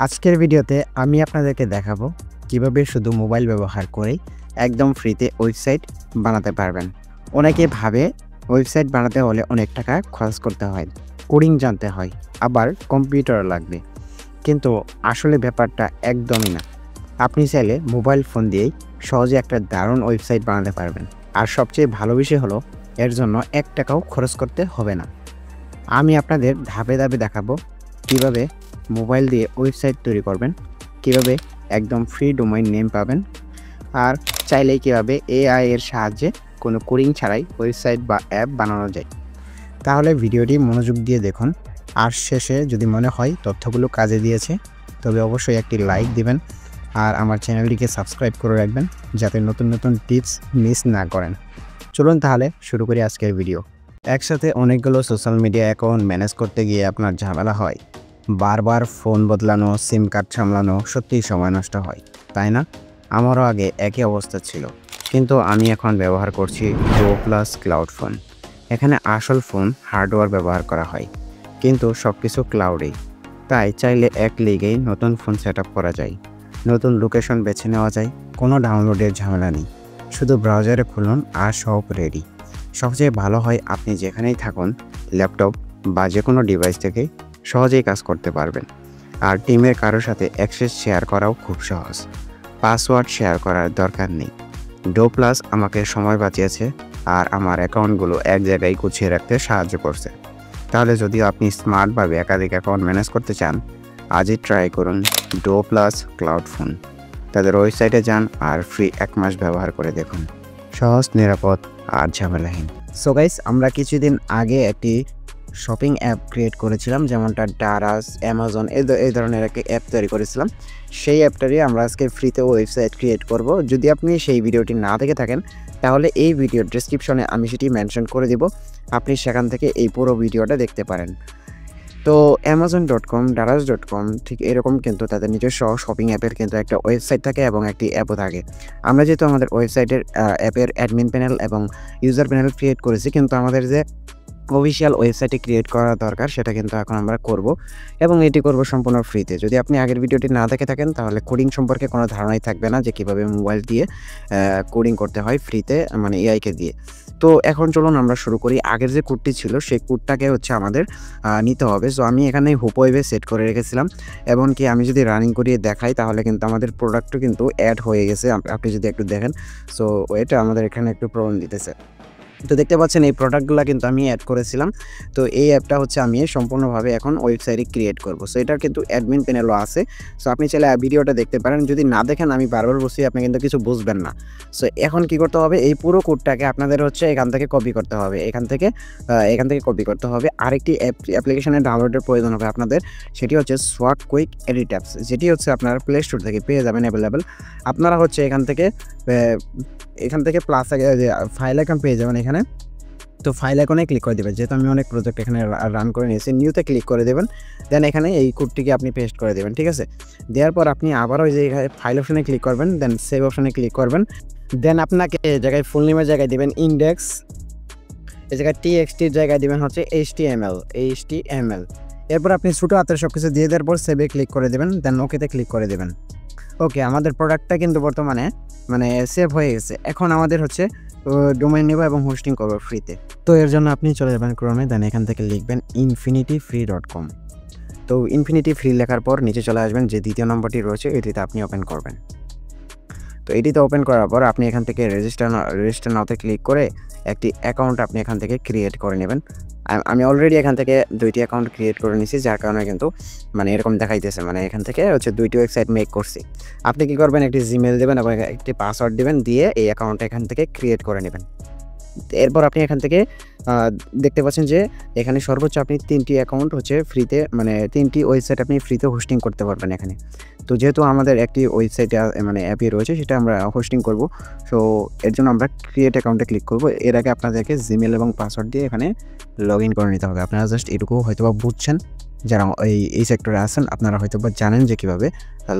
আজকের ভিডিওতে আমি আপনাদেরকে দেখাবো কিভাবে শুধু মোবাইল ব্যবহার করেই একদম ফ্রিতে ওয়েবসাইট বানাতে পারবেন। অনেকে ভাবে ওয়েবসাইট বানাতে হলে অনেক টাকা খরচ করতে হয়, কোডিং জানতে হয়, আবার কম্পিউটার লাগবে। কিন্তু আসলে ব্যাপারটা একদমই না। আপনি চাইলে মোবাইল ফোন দিয়েই সহজে একটা দারুণ ওয়েবসাইট বানাতে পারবেন। আর সবচেয়ে ভালো বিষয় হলো এর জন্য 1 টাকাও খরচ করতে হবে না। আমি আপনাদের ধাপে ধাপে দেখাবো কিভাবে মোবাইল দিয়ে ওয়েবসাইট তৈরি করবেন, কিভাবে একদম ফ্রি ডোমেইন নেম পাবেন, আর চাইলেই কীভাবে এআই এর সাহায্যে কোনো কোডিং ছাড়াই ওয়েবসাইট বা অ্যাপ বানানো যায়। তাহলে ভিডিওটি মনোযোগ দিয়ে দেখুন, আর শেষে যদি মনে হয় তথ্যগুলো কাজে দিয়েছে তবে অবশ্যই একটি লাইক দিবেন আর আমার চ্যানেলটিকে সাবস্ক্রাইব করে রাখবেন যাতে নতুন নতুন টিপস মিস না করেন। চলুন তাহলে শুরু করি আজকের ভিডিও। একসাথে অনেকগুলো সোশ্যাল মিডিয়া অ্যাকাউন্ট ম্যানেজ করতে গিয়ে আপনার ঝামেলা হয়। বারবার ফোন বদলানো, সিম কার্ড সামলানো সত্যিই সময় নষ্ট হয়, তাই না? আমারও আগে একই অবস্থা ছিল, কিন্তু আমি এখন ব্যবহার করছি গো প্লাস ক্লাউড ফোন। এখানে আসল ফোন হার্ডওয়্যার ব্যবহার করা হয়, কিন্তু সব কিছু ক্লাউডেই। তাই চাইলে এক ক্লিকেই নতুন ফোন সেট আপ করা যায়, নতুন লোকেশন বেছে নেওয়া যায়, কোনো ডাউনলোডের ঝামেলা নেই। শুধু ব্রাউজারে খুলুন আর সব রেডি। সবচেয়ে ভালো হয় আপনি যেখানেই থাকুন, ল্যাপটপ বা যে কোনো ডিভাইস থেকে সহজেই কাজ করতে পারবেন। আর টিমের কারোর সাথে অ্যাক্সেস শেয়ার করাও খুব সহজ, পাসওয়ার্ড শেয়ার করার দরকার নেই। ডো প্লাস আমাকে সময় বাঁচিয়েছে আর আমার অ্যাকাউন্টগুলো এক জায়গায় গুছিয়ে রাখতে সাহায্য করছে। তাহলে যদি আপনি স্মার্টভাবে একাধিক অ্যাকাউন্ট ম্যানেজ করতে চান, আজই ট্রাই করুন ডো প্লাস ক্লাউড ফোন। তাদের ওয়েবসাইটে যান আর ফ্রি 1 মাস ব্যবহার করে দেখুন। সহজ, নিরাপদ আর ঝামেলাহীন। সো গাইস, আমরা কিছুদিন আগে একটি শপিং অ্যাপ ক্রিয়েট করেছিলাম, যেমনটা ডারাস, অ্যামাজন এই ধরনের একটি অ্যাপ তৈরি করেছিলাম। সেই অ্যাপটারই আমরা আজকে ফ্রিতে ওয়েবসাইট ক্রিয়েট করব। যদি আপনি সেই ভিডিওটি না দেখে থাকেন তাহলে এই ভিডিওর ডেসক্রিপশনে আমি সেটি মেনশন করে দিব, আপনি সেখান থেকে এই পুরো ভিডিওটা দেখতে পারেন। তো amazon.com, daraz.com ঠিক এরকম কিন্তু তাদের নিজস্ব শপিং অ্যাপের কিন্তু একটা ওয়েবসাইট থাকে এবং একটি অ্যাপও থাকে। আমরা যেহেতু আমাদের ওয়েবসাইটের অ্যাপের অ্যাডমিন প্যানেল এবং ইউজার প্যানেল ক্রিয়েট করেছি, কিন্তু আমাদের যে অফিসিয়াল ওয়েবসাইটে ক্রিয়েট করা দরকার সেটা কিন্তু এখন আমরা করব, এবং এটি করব সম্পূর্ণ ফ্রিতে। যদি আপনি আগের ভিডিওটি না দেখে থাকেন তাহলে কোডিং সম্পর্কে কোনো ধারণাই থাকবে না যে কীভাবে মোবাইল দিয়ে কোডিং করতে হয় ফ্রিতে, মানে এআইকে দিয়ে। তো এখন চলুন আমরা শুরু করি। আগের যে কোডটি ছিল সেই কোডটাকে আমাদের নিতে হবে। সো আমি এখানে হুপ ওয়েবে সেট করে রেখেছিলাম, এমনকি আমি যদি রানিং করিয়ে দেখাই তাহলে কিন্তু আমাদের প্রোডাক্টও কিন্তু অ্যাড হয়ে গেছে। আপনি যদি একটু দেখেন, সো এটা আমাদের এখানে একটু প্রবলেম দিতেছে। তো দেখতে পাচ্ছেন এই প্রোডাক্টগুলো কিন্তু আমি অ্যাড করেছিলাম। তো এই অ্যাপটা আমি সম্পূর্ণভাবে এখন ওয়েবসাইটে ক্রিয়েট করব। সো এটার কিন্তু অ্যাডমিন প্যানেলও আছে। সো আপনি চাইলে ভিডিওটা দেখতে পারেন। যদি না দেখেন, আমি বারবার বলছি, আপনি কিন্তু কিছু বুঝবেন না। সো এখন কি করতে হবে, এই পুরো কোডটাকে আপনাদের এখান থেকে কপি করতে হবে। এখান থেকে কপি করতে হবে। আরেকটি অ্যাপ্লিকেশনের ডাউনলোডের প্রয়োজন হবে আপনাদের, সেটি হচ্ছে সোয়াক কুইক এডিট অ্যাপস, যেটি আপনারা প্লে স্টোর থেকে পেয়ে যাবেন অ্যাভেলেবেল। আপনারা এখান থেকে প্লাস ফাইল আইকন পেয়ে যাবেন এখানে। তো ফাইল আইকনে ক্লিক করে দেবেন, যেহেতু আমি অনেক প্রজেক্ট এখানে রান করে নিয়েছি। নিউতে ক্লিক করে দেবেন, দেন এখানে এই কোডটিকে আপনি পেস্ট করে দেবেন, ঠিক আছে? দেওয়ার পর আপনি আবারও যে ফাইল অপশানে ক্লিক করবেন, দেন সেভ অপশানে ক্লিক করবেন। দেন আপনাকে এই জায়গায় ফুল নেমের জায়গায় দেবেন ইন্ডেক্স, এই জায়গায় টিএক্সটির জায়গায় দেবেন এইচটিএমএল। এরপর আপনি ছোটো হাতের সব কিছু দিয়ে দেওয়ার পর সেভে ক্লিক করে দেবেন, দেন ওকেতে ক্লিক করে দেবেন। ওকে, আমাদের প্রোডাক্টটা কিন্তু বর্তমানে সেভ হয়ে গেছে। এখন আমাদের ডোমেইন নেব এবং হোস্টিং করবো ফ্রিতে। তো এর জন্য আপনি চলে যাবেন ক্রোমে, দেন এখান থেকে লিখবেন infinityfree.com। তো ইনফিনিটি ফ্রি লেখার পর নিচে চলে আসবেন, যে দ্বিতীয় নম্বরটি রয়েছে এটিতে আপনি ওপেন করবেন। তো এটিতে ওপেন করার পর আপনি এখান থেকে রেজিস্টার নাওতে ক্লিক করে একটি অ্যাকাউন্ট আপনি এখান থেকে ক্রিয়েট করে নেবেন। আমি অলরেডি এখান থেকে 2টি অ্যাকাউন্ট ক্রিয়েট করে নিয়েছি, যার কারণে কিন্তু এরকম দেখাইতেছে, এখান থেকে 2টি ওয়েবসাইট মেক করছি। আপনি কি করবেন, একটি জিমেল দেবেন এবং একটি পাসওয়ার্ড দেবেন, দিয়ে এই অ্যাকাউন্টটা এখান থেকে ক্রিয়েট করে নেবেন। এরপর আপনি এখান থেকে দেখতে পাচ্ছেন যে এখানে সর্বোচ্চ আপনি 3টি অ্যাকাউন্ট ফ্রিতে, 3টি ওয়েবসাইট আপনি ফ্রিতে হোস্টিং করতে পারবেন এখানে। তো যেহেতু আমাদের একটি ওয়েবসাইটে অ্যাপই রয়েছে, সেটা আমরা হোস্টিং করব। সো এর জন্য আমরা ক্রিয়েট অ্যাকাউন্টে ক্লিক করব। এর আগে আপনাদেরকে জিমেল এবং পাসওয়ার্ড দিয়ে এখানে লগ ইন করে নিতে হবে। আপনারা জাস্ট এটুকু হয়তোবা বুঝছেন, যারা এই সেক্টরে আছেন আপনারা হয়তোবা জানেন যে কীভাবে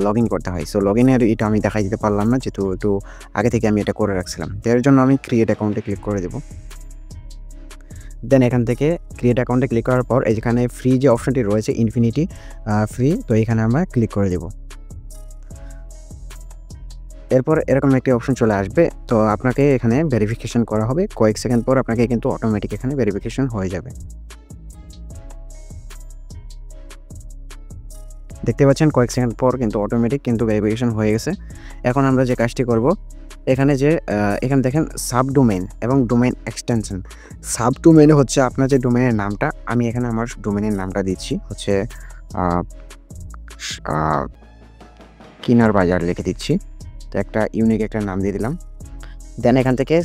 লগ ইন করতে হয়। সো লগ ইনের এটা আমি দেখাই দিতে পারলাম না, যেহেতু একটু আগে থেকে আমি এটা করে রাখছিলাম। এর জন্য আমি ক্রিয়েট অ্যাকাউন্টে ক্লিক করে দেবো। দেন এখান থেকে ক্রিয়েট অ্যাকাউন্টে ক্লিক করার পর যেখানে ফ্রি যে অপশনটি রয়েছে ইনফিনিটি ফ্রি, তো এখানে আমরা ক্লিক করে দেব। এরপর এরকম একটি অপশন চলে আসবে, তো আপনাকে এখানে ভেরিফিকেশন করা হবে। কয়েক সেকেন্ড পর আপনাকে কিন্তু অটোমেটিক এখানে ভেরিফিকেশন হয়ে যাবে। দেখতে পাচ্ছেন কয়েক সেকেন্ড পর কিন্তু অটোমেটিক কিন্তু ভেরিফিকেশন হয়ে গেছে। এখন আমরা যে কাজটি করব, এখানে দেখেন সাবডোমেইন এবং ডোমেইন এক্সটেনশন। সাবডোমেইন হচ্ছে আপনার যে ডোমেইনের নামটা, আমি এখানে আমার ডোমেইনের নামটা দিচ্ছি হচ্ছে কিনার বাজার লিখে দিচ্ছি, তো একটা ইউনিক একটা নাম দিয়ে দিলাম। দেন এখান থেকে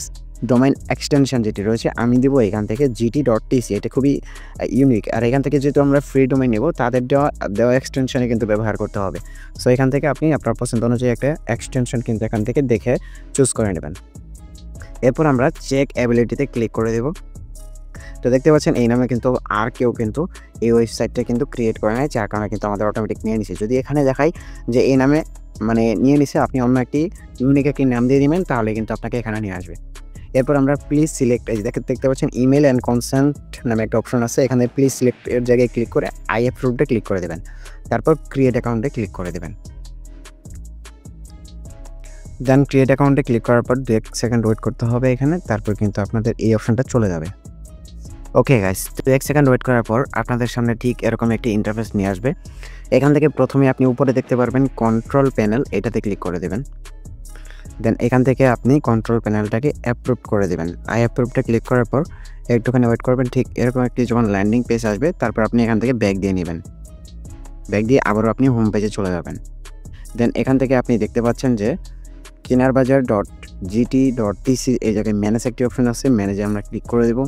ডোমেইন এক্সটেনশন যেটি রয়েছে আমি দিব এখান থেকে gt.tc, এটা খুবই ইউনিক। আর এখান থেকে যেহেতু আমরা ফ্রি ডোমেইন নেব, তাদের দেওয়া এক্সটেনশনে কিন্তু ব্যবহার করতে হবে। সো এখান থেকে আপনি আপনার পছন্দ অনুযায়ী একটা এক্সটেনশন কিন্তু এখান থেকে দেখে চুজ করে নেবেন। এরপর আমরা চেক অ্যাবিলিটিতে ক্লিক করে দেব। তো দেখতে পাচ্ছেন এই নামে কিন্তু আর কেউ কিন্তু এই ওয়েবসাইটটা কিন্তু ক্রিয়েট করে নেয়, যার কারণে কিন্তু আমাদের অটোমেটিক নিয়ে নিছে। যদি এখানে দেখাই যে এই নামে মানে নিয়ে নিছে, আপনি অন্য একটি ইউনিক একটি নাম দিয়ে দিবেন, তাহলে কিন্তু আপনাকে এখানে নিয়ে আসবে। এরপর আমরা প্লিজ সিলেক্ট, দেখতে পাচ্ছেন ইমেল অ্যান্ড কনসেন্ট নামে একটা অপশন আছে, এখানে প্লিজ সিলেক্ট এর জায়গায় ক্লিক করে আই অ্যাপ্রুভডে ক্লিক করে দেবেন। তারপর ক্রিয়েট অ্যাকাউন্টে ক্লিক করে দেবেন। দেন ক্রিয়েট অ্যাকাউন্টে ক্লিক করার পর 2 সেকেন্ড ওয়েট করতে হবে এখানে, তারপর কিন্তু আপনাদের এই অপশনটা চলে যাবে। ওকে গাইস, 2 সেকেন্ড ওয়েট করার পর আপনাদের সামনে ঠিক এরকম একটি ইন্টারফেস নিয়ে আসবে। এখান থেকে প্রথমে আপনি উপরে দেখতে পারবেন কন্ট্রোল প্যানেল, এটাতে ক্লিক করে দেবেন। দেন এখান থেকে আপনি কন্ট্রোল প্যানেলটাকে অ্যাপ্রুভ করে দেবেন। আই অ্যাপ্রুভটা ক্লিক করার পর একটুখানি ওয়েট করবেন, ঠিক এরকম একটি যখন ল্যান্ডিং পেজ আসবে, তারপর আপনি এখান থেকে ব্যাক দিয়ে নেবেন। ব্যাক দিয়ে আবারও আপনি হোম পেজে চলে যাবেন। দেন এখান থেকে আপনি দেখতে পাচ্ছেন যে kinarbajar.gt.tc এই জায়গায় ম্যানেজ একটি অপশন আছে, ম্যানেজে আমরা ক্লিক করে দেব।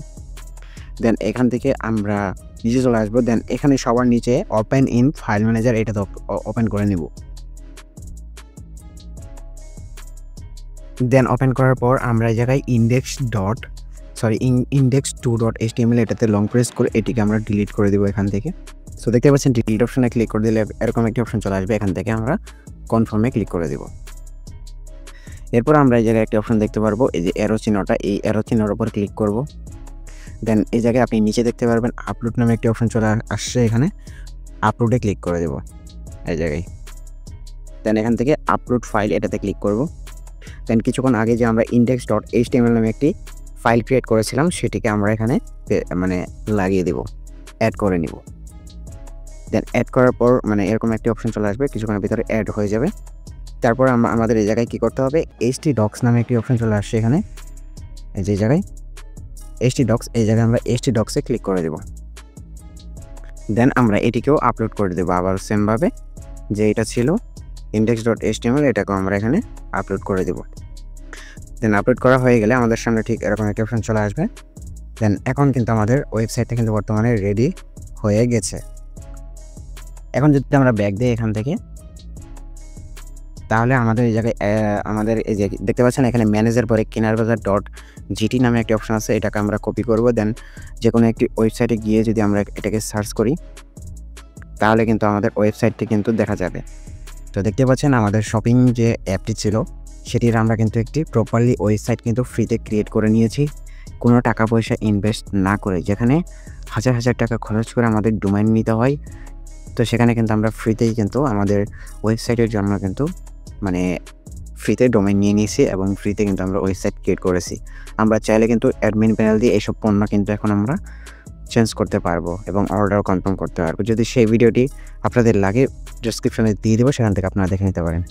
দেন এখান থেকে আমরা নিচে চলে আসবো। দেন এখানে সবার নিচে ওপেন ইন ফাইল ম্যানেজার, এটাতে ওপেন করে নেব। দেন ওপেন করার পর আমরা এই জায়গায় index2.html এটাতে লং প্রেস করে এটিকে আমরা ডিলিট করে দেবো এখান থেকে। সো দেখতে পাচ্ছেন ডিলিট অপশনে ক্লিক করে দিলে এরকম একটি অপশন চলে আসবে, এখান থেকে আমরা কনফার্মে ক্লিক করে দেব। এরপর আমরা এই জায়গায় একটি অপশন দেখতে পারবো, এই যে অ্যারো চিহ্নটা, এই অ্যারো চিহ্নের উপর ক্লিক করব। দেন এই জায়গায় আপনি নিচে দেখতে পারবেন আপলোড নামে একটি অপশন চলে আসছে, এখানে আপলোডে ক্লিক করে দেব এই জায়গায়। দেন এখান থেকে আপলোড ফাইল এটাতে ক্লিক করব। দেন কিছুক্ষণ আগে যে আমরা index.html নামে একটি ফাইল ক্রিয়েট করেছিলাম, সেটিকে আমরা এখানে মানে লাগিয়ে দেব, অ্যাড করে নিব। দেন অ্যাড করার পর মানে এরকম একটি অপশন চলে আসবে, কিছুক্ষণের ভিতরে অ্যাড হয়ে যাবে। তারপর আমাদের এই জায়গায় কী করতে হবে, htdocs নামে একটি অপশন চলে আসছে এখানে, এই যে জায়গায় htdocs, এই জায়গায় আমরা htdocs-এ ক্লিক করে দেব। দেন আমরা এটিকেও আপলোড করে দেবো আবার সেমভাবে, যে এটা ছিল index.html, এটাকেও আমরা এখানে আপলোড করে দেব। দেন আপলোড করা হয়ে গেলে আমাদের সামনে ঠিক এরকম একটা অপশন চলে আসবে। দেন এখন কিন্তু আমাদের ওয়েবসাইটটা কিন্তু বর্তমানে রেডি হয়ে গেছে। এখন যদি আমরা ব্যাক দিই এখান থেকে, তাহলে আমাদের এই জায়গায় আমাদের এই যে দেখতে পাচ্ছেন এখানে ম্যানেজের পরে kinarbajar.gt নামে একটি অপশন আছে, এটাকে আমরা কপি করব। দেন যে কোনো একটি ওয়েবসাইটে গিয়ে যদি আমরা এটাকে সার্চ করি, তাহলে কিন্তু আমাদের ওয়েবসাইটটি কিন্তু দেখা যাবে। তো দেখতে পাচ্ছেন আমাদের শপিং যে অ্যাপটি ছিল, সেটির আমরা কিন্তু একটি প্রপারলি ওয়েবসাইট কিন্তু ফ্রিতে ক্রিয়েট করে নিয়েছি, কোনো টাকা পয়সা ইনভেস্ট না করে। যেখানে হাজার হাজার টাকা খরচ করে আমাদের ডোমেইন নিতে হয়, তো সেখানে কিন্তু আমরা ফ্রিতেই কিন্তু আমাদের ওয়েবসাইটের জন্য কিন্তু মানে ফ্রিতে ডোমেইন নিয়ে নিয়েছি এবং ফ্রিতে কিন্তু আমরা ওয়েবসাইট ক্রিয়েট করেছি। আমরা চাইলে কিন্তু অ্যাডমিন প্যানেল দিয়ে এইসব পণ্য কিন্তু এখন আমরা চেঞ্জ করতে পারবো এবং অর্ডার কনফার্ম করতে পারবো। যদি সেই ভিডিওটি আপনাদের লাগে, ডেসক্রিপশনে দিয়ে দেবো, সেখান থেকে আপনারা দেখে নিতে পারেন।